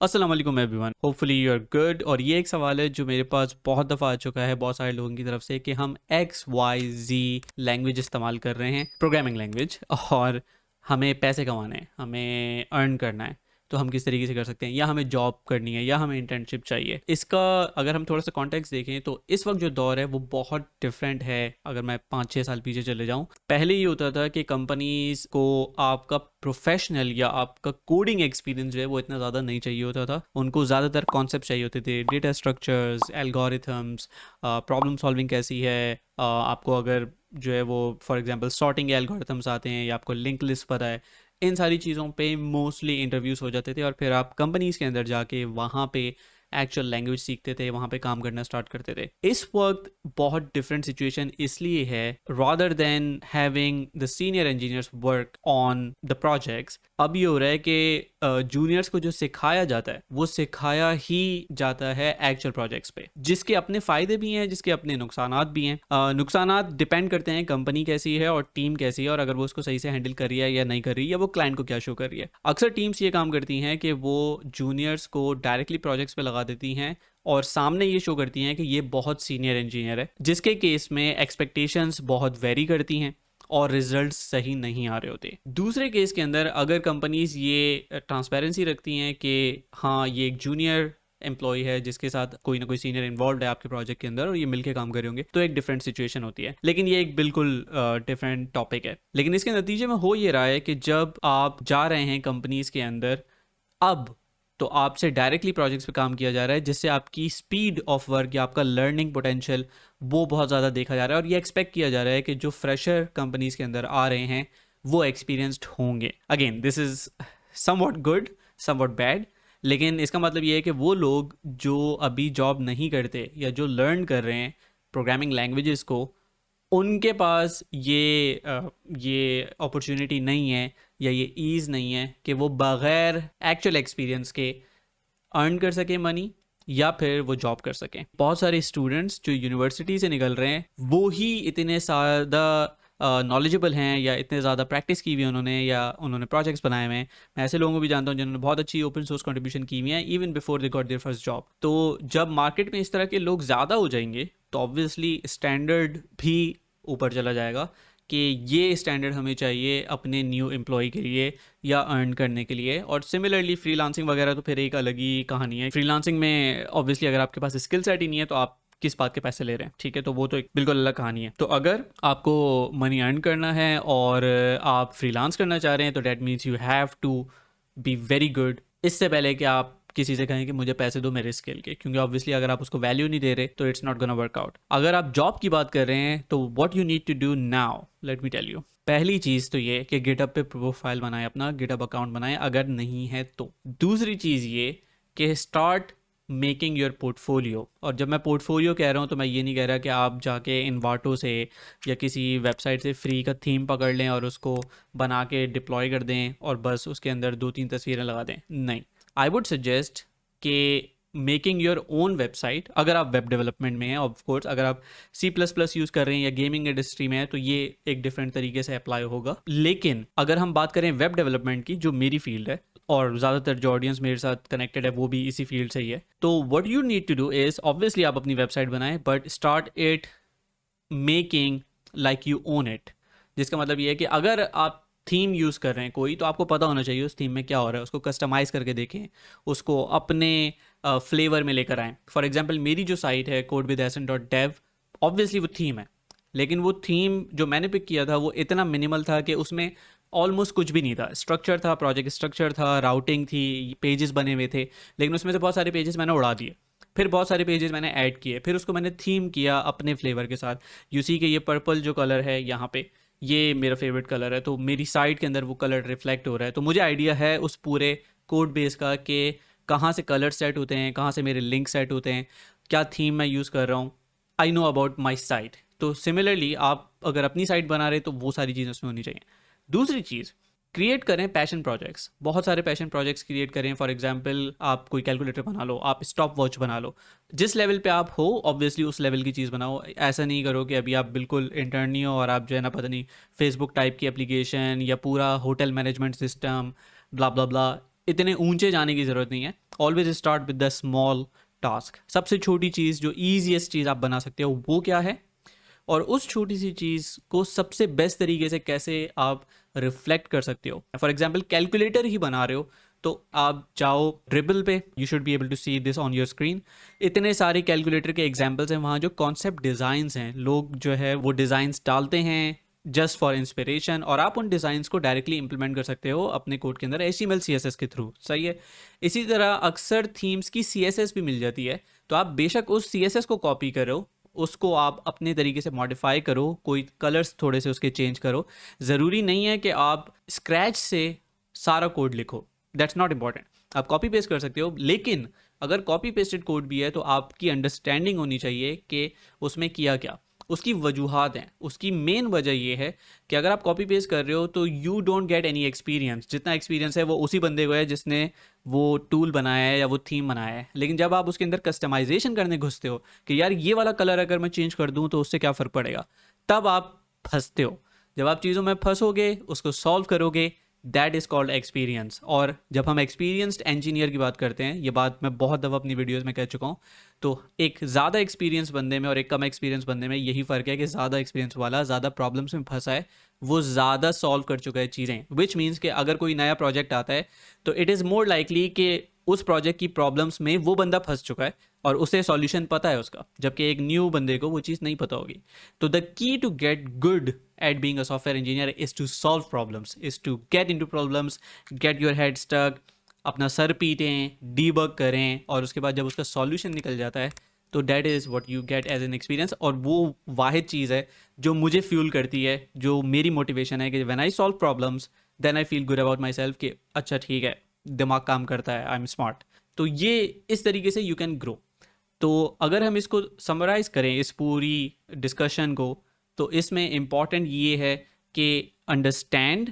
अस्सलाम वालेकुम everyone, hopefully you are good. और ये एक सवाल है जो मेरे पास बहुत दफ़ा आ चुका है बहुत सारे लोगों की तरफ से कि हम एक्स वाई जी लैंग्वेज इस्तेमाल कर रहे हैं, प्रोग्रामिंग लैंग्वेज, और हमें पैसे कमाने हैं, हमें अर्न करना है। तो हम किस तरीके से कर सकते हैं, या हमें जॉब करनी है, या हमें इंटर्नशिप चाहिए। इसका अगर हम थोड़ा सा कॉन्टेक्स्ट देखें तो इस वक्त जो दौर है वो बहुत डिफरेंट है। अगर मैं 5-6 साल पीछे चले जाऊं, पहले ये होता था कि कंपनीज को आपका प्रोफेशनल या आपका कोडिंग एक्सपीरियंस जो है वो इतना ज़्यादा नहीं चाहिए होता था। उनको ज़्यादातर कॉन्सेप्ट चाहिए होते थे, data structures, algorithms, problem solving कैसी है। आपको अगर जो है वो फॉर एग्जांपल सॉर्टिंग एल्गोरिथम्स आते हैं, या आपको लिंक लिस्ट पता है, इन सारी चीज़ों पे मोस्टली इंटरव्यूज़ हो जाते थे। और फिर आप कंपनीज़ के अंदर जाके वहाँ पे एक्चुअल लैंग्वेज सीखते थे, वहाँ पे काम करना स्टार्ट करते थे। इस वक्त बहुत डिफरेंट सिचुएशन इसलिए है, rather than having the senior engineers work on the projects, अब ये हो रहा है कि जूनियर्स को जो सिखाया जाता है वो सिखाया ही जाता है एक्चुअल प्रोजेक्ट्स पे, जिसके अपने फ़ायदे भी हैं, जिसके अपने नुकसानात भी हैं। नुकसानात डिपेंड करते हैं कंपनी कैसी है और टीम कैसी है, और अगर वो उसको सही से हैंडल कर रही है या नहीं कर रही है, या वो क्लाइंट को क्या शो कर रही है। अक्सर टीम्स ये काम करती हैं कि वो जूनियर्स को डायरेक्टली प्रोजेक्ट्स पे लगा देती हैं और सामने ये शो करती हैं कि ये बहुत सीनियर इंजीनियर है, जिसके केस में एक्सपेक्टेशंस बहुत वेरी करती हैं और रिजल्ट्स सही नहीं आ रहे होते। दूसरे केस के अंदर अगर कंपनीज ये ट्रांसपेरेंसी रखती हैं कि हाँ, ये एक जूनियर एम्प्लॉय है जिसके साथ कोई ना कोई सीनियर इन्वॉल्व है आपके प्रोजेक्ट के अंदर, और ये मिलके काम कर रहे होंगे, तो एक डिफरेंट सिचुएशन होती है। लेकिन ये एक बिल्कुल डिफरेंट टॉपिक है। लेकिन इसके नतीजे में हो ये रहा है कि जब आप जा रहे हैं कंपनीज के अंदर, अब तो आपसे डायरेक्टली प्रोजेक्ट्स पे काम किया जा रहा है, जिससे आपकी स्पीड ऑफ वर्क या आपका लर्निंग पोटेंशियल वो बहुत ज़्यादा देखा जा रहा है। और ये एक्सपेक्ट किया जा रहा है कि जो फ्रेशर कंपनीज के अंदर आ रहे हैं वो एक्सपीरियंस्ड होंगे। Again, this is somewhat good, somewhat bad. लेकिन इसका मतलब ये है कि वो लोग जो अभी जॉब नहीं करते या जो लर्न कर रहे हैं प्रोग्रामिंग लैंग्वेजेस को, उनके पास ये अपॉर्चुनिटी नहीं है, या ये ईज़ नहीं है कि वो बगैर एक्चुअल एक्सपीरियंस के अर्न कर सकें मनी, या फिर वो जॉब कर सकें। बहुत सारे स्टूडेंट्स जो यूनिवर्सिटी से निकल रहे हैं वो ही इतने ज़्यादा नॉलेजेबल हैं, या इतने ज़्यादा प्रैक्टिस की हुई है उन्होंने, या उन्होंने प्रोजेक्ट्स बनाए हुए हैं। मैं ऐसे लोगों को भी जानता हूँ जिन्होंने बहुत अच्छी ओपन सोर्स कंट्रीब्यूशन की हुई है even before they got their first job. तो जब मार्केट में इस तरह के लोग ज़्यादा हो जाएंगे तो ऑब्वियसली स्टैंडर्ड भी ऊपर चला जाएगा कि ये स्टैंडर्ड हमें चाहिए अपने न्यू एम्प्लॉय के लिए या अर्न करने के लिए। और सिमिलरली फ्रीलांसिंग वगैरह तो फिर एक अलग ही कहानी है। फ्रीलांसिंग में ऑब्वियसली अगर आपके पास स्किल सेट ही नहीं है तो आप किस बात के पैसे ले रहे हैं, ठीक है, तो वो तो एक बिल्कुल अलग कहानी है। तो अगर आपको मनी अर्न करना है और आप फ्रीलांस करना चाह रहे हैं, तो that means you have to be very good इससे पहले कि आप किसी से कहें कि मुझे पैसे दो मेरे स्किल के, क्योंकि ऑब्वियसली अगर आप उसको वैल्यू नहीं दे रहे तो it's not gonna work out. अगर आप जॉब की बात कर रहे हैं तो what you need to do now, let me tell you. पहली चीज़ तो ये कि गिटअप पे प्रोफाइल बनाएं, अपना गिटअप अकाउंट बनाएं अगर नहीं है तो। दूसरी चीज़ ये कि स्टार्ट मेकिंग योर पोर्टफोलियो। और जब मैं पोर्टफोलियो कह रहा हूँ तो मैं ये नहीं कह रहा कि आप जाके इन्वाटो से या किसी वेबसाइट से फ्री का थीम पकड़ लें और उसको बना के डिप्लॉय कर दें और बस उसके अंदर 2-3 तस्वीरें लगा दें। नहीं, आई वुड सजेस्ट कि मेकिंग योर ओन वेबसाइट, अगर आप वेब डेवलपमेंट में हैं। ऑफ कोर्स अगर आप C++ यूज़ कर रहे हैं या गेमिंग इंडस्ट्री में है तो ये एक डिफरेंट तरीके से अप्लाई होगा। लेकिन अगर हम बात करें वेब डेवलपमेंट की, जो मेरी फील्ड है और ज़्यादातर जो ऑडियंस मेरे साथ कनेक्टेड है वो भी इसी फील्ड से ही है, तो what you need to do is obviously आप अपनी वेबसाइट बनाएं, but start it making like you own it. जिसका मतलब ये है कि अगर आप थीम यूज़ कर रहे हैं कोई, तो आपको पता होना चाहिए उस थीम में क्या हो रहा है, उसको कस्टमाइज़ करके देखें, उसको अपने फ्लेवर में लेकर आएँ। फॉर एग्जांपल मेरी जो साइट है codewithhasan.dev, ऑब्वियसली वो थीम है, लेकिन वो थीम जो मैंने पिक किया था वो इतना मिनिमल था कि उसमें ऑलमोस्ट कुछ भी नहीं था। स्ट्रक्चर था, प्रोजेक्ट स्ट्रक्चर था, राउटिंग थी, पेजेस बने हुए थे, लेकिन उसमें से बहुत सारे पेजेस मैंने उड़ा दिए। फिर बहुत सारे पेजेस मैंने ऐड किए, फिर उसको मैंने थीम किया अपने फ्लेवर के साथ। यू सी कि ये पर्पल जो कलर है यहाँ पे, ये मेरा फेवरेट कलर है, तो मेरी साइट के अंदर वो कलर रिफ्लेक्ट हो रहा है। तो मुझे आइडिया है उस पूरे कोड बेस का कि कहाँ से कलर सेट होते हैं, कहाँ से मेरे लिंक सेट होते हैं, क्या थीम मैं यूज़ कर रहा हूँ। I know about my site. तो सिमिलरली आप अगर अपनी साइट बना रहे तो वो सारी चीज़ें उसमें होनी चाहिए। दूसरी चीज़, क्रिएट करें पैशन प्रोजेक्ट्स, बहुत सारे पैशन प्रोजेक्ट्स क्रिएट करें। फॉर एग्जांपल आप कोई कैलकुलेटर बना लो, आप स्टॉप वॉच बना लो, जिस लेवल पे आप हो ऑब्वियसली उस लेवल की चीज़ बनाओ। ऐसा नहीं करो कि अभी आप बिल्कुल इंटर्न नहीं हो और आप जो है ना पता नहीं फेसबुक टाइप की एप्लीकेशन या पूरा होटल मैनेजमेंट सिस्टम ब्ला ब्ला ब्ला, इतने ऊंचे जाने की ज़रूरत नहीं है। Always start with the small task. सबसे छोटी चीज़, जो ईजीएस्ट चीज़ आप बना सकते हो वो क्या है, और उस छोटी सी चीज़ को सबसे बेस्ट तरीके से कैसे आप रिफ्लेक्ट कर सकते हो। फॉर एग्जाम्पल कैलकुलेटर ही बना रहे हो, तो आप जाओ ड्रिबल पे, you should be able to see this on your screen. इतने सारे कैलकुलेटर के एग्जाम्पल्स हैं वहाँ, जो कॉन्सेप्ट डिज़ाइंस हैं, लोग जो है वो डिज़ाइंस डालते हैं जस्ट फॉर इंस्पिरेशन, और आप उन डिज़ाइंस को डायरेक्टली इंप्लीमेंट कर सकते हो अपने कोड के अंदर HTML CSS के थ्रू। सही है। इसी तरह अक्सर थीम्स की CSS भी मिल जाती है, तो आप बेशक उस CSS को कॉपी करो, उसको आप अपने तरीके से मॉडिफाई करो, कोई कलर्स थोड़े से उसके चेंज करो। ज़रूरी नहीं है कि आप स्क्रैच से सारा कोड लिखो, दैट्स नॉट इम्पॉर्टेंट। आप कॉपी पेस्ट कर सकते हो, लेकिन अगर कॉपी पेस्टेड कोड भी है तो आपकी अंडरस्टैंडिंग होनी चाहिए कि उसमें किया क्या, उसकी वजूहात हैं। उसकी मेन वजह ये है कि अगर आप कॉपी पेस्ट कर रहे हो तो you don't get any experience. जितना एक्सपीरियंस है वो उसी बंदे को है जिसने वो टूल बनाया है या वो थीम बनाया है। लेकिन जब आप उसके अंदर कस्टमाइजेशन करने घुसते हो कि यार ये वाला कलर अगर मैं चेंज कर दूं तो उससे क्या फ़र्क पड़ेगा, तब आप फंसते हो। जब आप चीज़ों में फंसोगे, उसको सॉल्व करोगे, दैट इज़ कॉल्ड एक्सपीरियंस। और जब हम एक्सपीरियंस्ड इंजीनियर की बात करते हैं, ये बात मैं बहुत दफ़ा अपनी वीडियोस में कह चुका हूँ, तो एक ज़्यादा एक्सपीरियंस बंदे में और एक कम एक्सपीरियंस बंदे में यही फ़र्क है कि ज़्यादा एक्सपीरियंस वाला ज़्यादा प्रॉब्लम्स में फंसा है, वो ज़्यादा सॉल्व कर चुका है चीज़ें। विच मीन्स कि अगर कोई नया प्रोजेक्ट आता है तो इट इज़ मोर लाइकली कि उस प्रोजेक्ट की प्रॉब्लम्स में वो बंदा फंस चुका है और उसे सॉल्यूशन पता है उसका, जबकि एक न्यू बंदे को वो चीज़ नहीं पता होगी। तो the key to get good at being a software engineer is to solve problems, is to get into problems, get your head stuck, अपना सर पीटें, डीबग करें, और उसके बाद जब उसका सॉल्यूशन निकल जाता है तो that is what you get as an experience. और वो वाहिद चीज़ है जो मुझे फ्यूल करती है, जो मेरी मोटिवेशन है कि when I solve problems then I feel good about myself कि अच्छा ठीक है, दिमाग काम करता है, आई एम स्मार्ट। तो ये इस तरीके से यू कैन ग्रो। तो अगर हम इसको समराइज करें इस पूरी डिस्कशन को, तो इसमें इम्पॉर्टेंट ये है कि अंडरस्टैंड,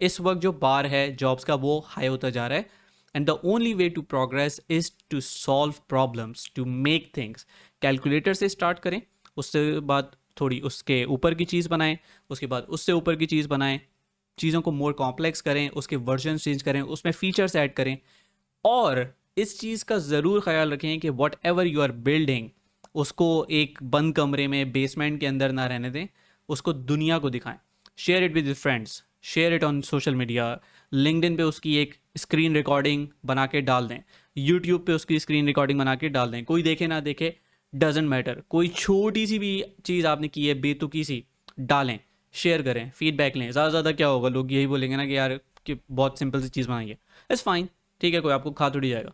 इस वक्त जो बार है जॉब्स का वो हाई होता जा रहा है, and the only way to progress is to solve problems, to make things. Calculator से स्टार्ट करें, उससे बाद थोड़ी उसके ऊपर की चीज़ बनाएं, उसके बाद उससे ऊपर की चीज़ बनाएं, चीज़ों को मोर कॉम्प्लेक्स करें, उसके वर्जन चेंज करें, उसमें फीचर्स ऐड करें। और इस चीज़ का ज़रूर ख्याल रखें कि whatever you are building, उसको एक बंद कमरे में बेसमेंट के अंदर ना रहने दें, उसको दुनिया को दिखाएं। Share it with friends, share it on social media, LinkedIn पे उसकी एक स्क्रीन रिकॉर्डिंग बना के डाल दें, यूट्यूब पे उसकी स्क्रीन रिकॉर्डिंग बना के डाल दें। कोई देखे ना देखे, डजेंट मैटर, कोई छोटी सी भी चीज़ आपने की है बेतुकी सी, डालें, शेयर करें, फीडबैक लें। ज़्यादा से ज़्यादा क्या होगा, लोग यही बोलेंगे ना कि यार कि बहुत सिंपल सी चीज़ बनाई है, इट्स फाइन, ठीक है, कोई आपको खा थोड़ी जाएगा।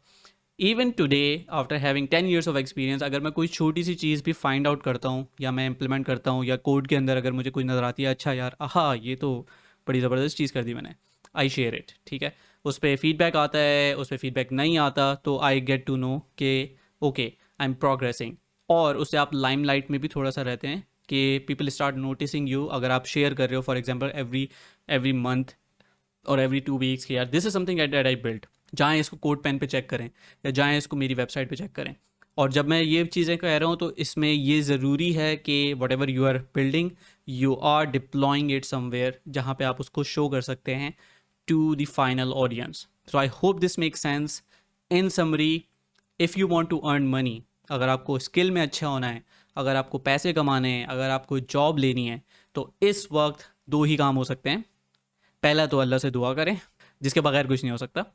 Even today after having 10 years of experience, अगर मैं कोई छोटी सी चीज़ भी फाइंड आउट करता हूँ या मैं इंप्लीमेंट करता हूँ, या कोड के अंदर अगर मुझे कोई नज़र आती है, अच्छा यार आहा ये तो बड़ी ज़बरदस्त चीज़ कर दी मैंने, आई शेयर इट, ठीक है। उस पर फीडबैक आता है, उस पर फीडबैक नहीं आता तो आई गेट टू नो कि ओके आई एम प्रोग्रेसिंग। और उससे आप लाइमलाइट में भी थोड़ा सा रहते हैं कि पीपल स्टार्ट नोटिसिंग यू। अगर आप शेयर कर रहे हो फॉर एग्जाम्पल एवरी मंथ और एवरी 2 weeks कि यार this is something that I built, जाएँ इसको कोड पेन पे चेक करें, या जाएँ इसको मेरी वेबसाइट पे चेक करें। और जब मैं ये चीज़ें कह रहा हूँ तो इसमें ये ज़रूरी है कि whatever you are deploying, it आर डिप्लॉइंग इट समवेयर जहाँ पे आप उसको शो कर सकते हैं to the final audience. So I hope this make sense. In summary, if you want to earn money, अगर आपको स्किल में अच्छा होना है, अगर आपको पैसे कमाने हैं, अगर आपको जॉब लेनी है, तो इस वक्त दो ही काम हो सकते हैं। पहला तो अल्लाह से दुआ करें, जिसके बगैर कुछ नहीं हो सकता।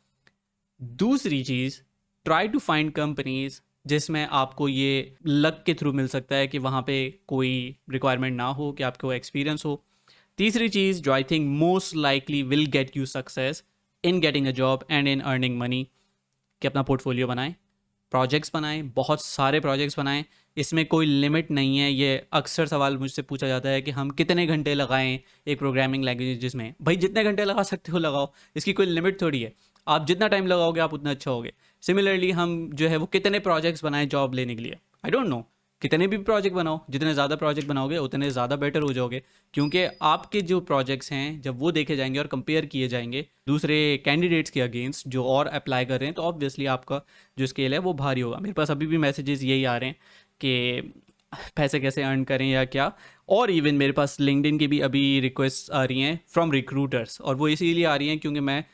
दूसरी चीज़, ट्राई टू फाइंड कंपनीज जिसमें आपको ये लक के थ्रू मिल सकता है कि वहाँ पे कोई रिक्वायरमेंट ना हो, कि आपको एक्सपीरियंस हो। तीसरी चीज़ जो I think most likely will get you success in getting a job and in earning money, कि अपना पोर्टफोलियो बनाएं, प्रोजेक्ट्स बनाएं, बहुत सारे प्रोजेक्ट्स बनाएं। इसमें कोई लिमिट नहीं है। ये अक्सर सवाल मुझसे पूछा जाता है कि हम कितने घंटे लगाएं एक प्रोग्रामिंग लैंग्वेज, जिसमें भाई जितने घंटे लगा सकते हो लगाओ, इसकी कोई लिमिट थोड़ी है। आप जितना टाइम लगाओगे आप उतना अच्छा होगे। सिमिलरली हम जो है वो कितने प्रोजेक्ट्स बनाएं जॉब लेने के लिए, आई डोंट नो। कितने भी प्रोजेक्ट बनाओ, जितने ज़्यादा प्रोजेक्ट बनाओगे उतने ज़्यादा बेटर हो जाओगे, क्योंकि आपके जो प्रोजेक्ट्स हैं जब वो देखे जाएंगे और कंपेयर किए जाएंगे दूसरे कैंडिडेट्स के अगेंस्ट जो और अप्लाई कर रहे हैं, तो ऑब्वियसली आपका जो स्केल है वो भारी होगा। मेरे पास अभी भी मैसेजेस यही आ रहे हैं कि पैसे कैसे अर्न करें या क्या। और इवन मेरे पास लिंक्डइन की भी अभी रिक्वेस्ट आ रही हैं फ्रॉम रिक्रूटर्स, और वो इसीलिए आ रही हैं क्योंकि मैं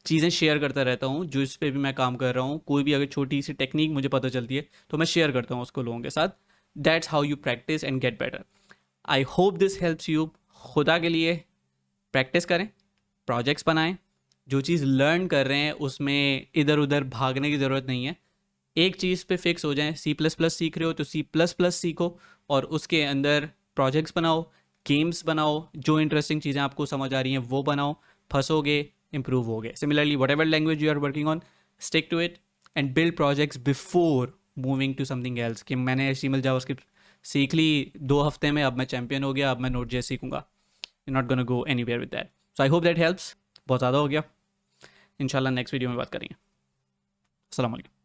चीज़ें शेयर करता रहता हूँ जो इस पे भी मैं काम कर रहा हूँ। कोई भी अगर छोटी सी टेक्निक मुझे पता चलती है तो मैं शेयर करता हूँ उसको लोगों के साथ। That's how you practice and get better. I hope this helps you. खुदा के लिए प्रैक्टिस करें, प्रोजेक्ट्स बनाएं, जो चीज़ लर्न कर रहे हैं उसमें इधर उधर भागने की ज़रूरत नहीं है। एक चीज़ पे फिक्स हो जाएं। सी प्लस प्लस सीख रहे हो तो सी प्लस प्लस सीखो और उसके अंदर प्रोजेक्ट्स बनाओ, गेम्स बनाओ, जो इंटरेस्टिंग चीज़ें आपको समझ आ रही हैं वो बनाओ। फंसोगे, इम्प्रूव होगे। Similarly whatever language you are working on, stick to it and build projects before moving to something else. कि मैंने HTML जावास्क्रिप्ट सीख ली 2 हफ्ते में, अब मैं चैंपियन हो गया, अब मैं Node.js सीखूंगा। You not gonna go anywhere with that. So I hope that helps. बहुत ज़्यादा हो गया, इंशाल्लाह नेक्स्ट वीडियो में बात करेंगे। अस्सलाम वालेकुम।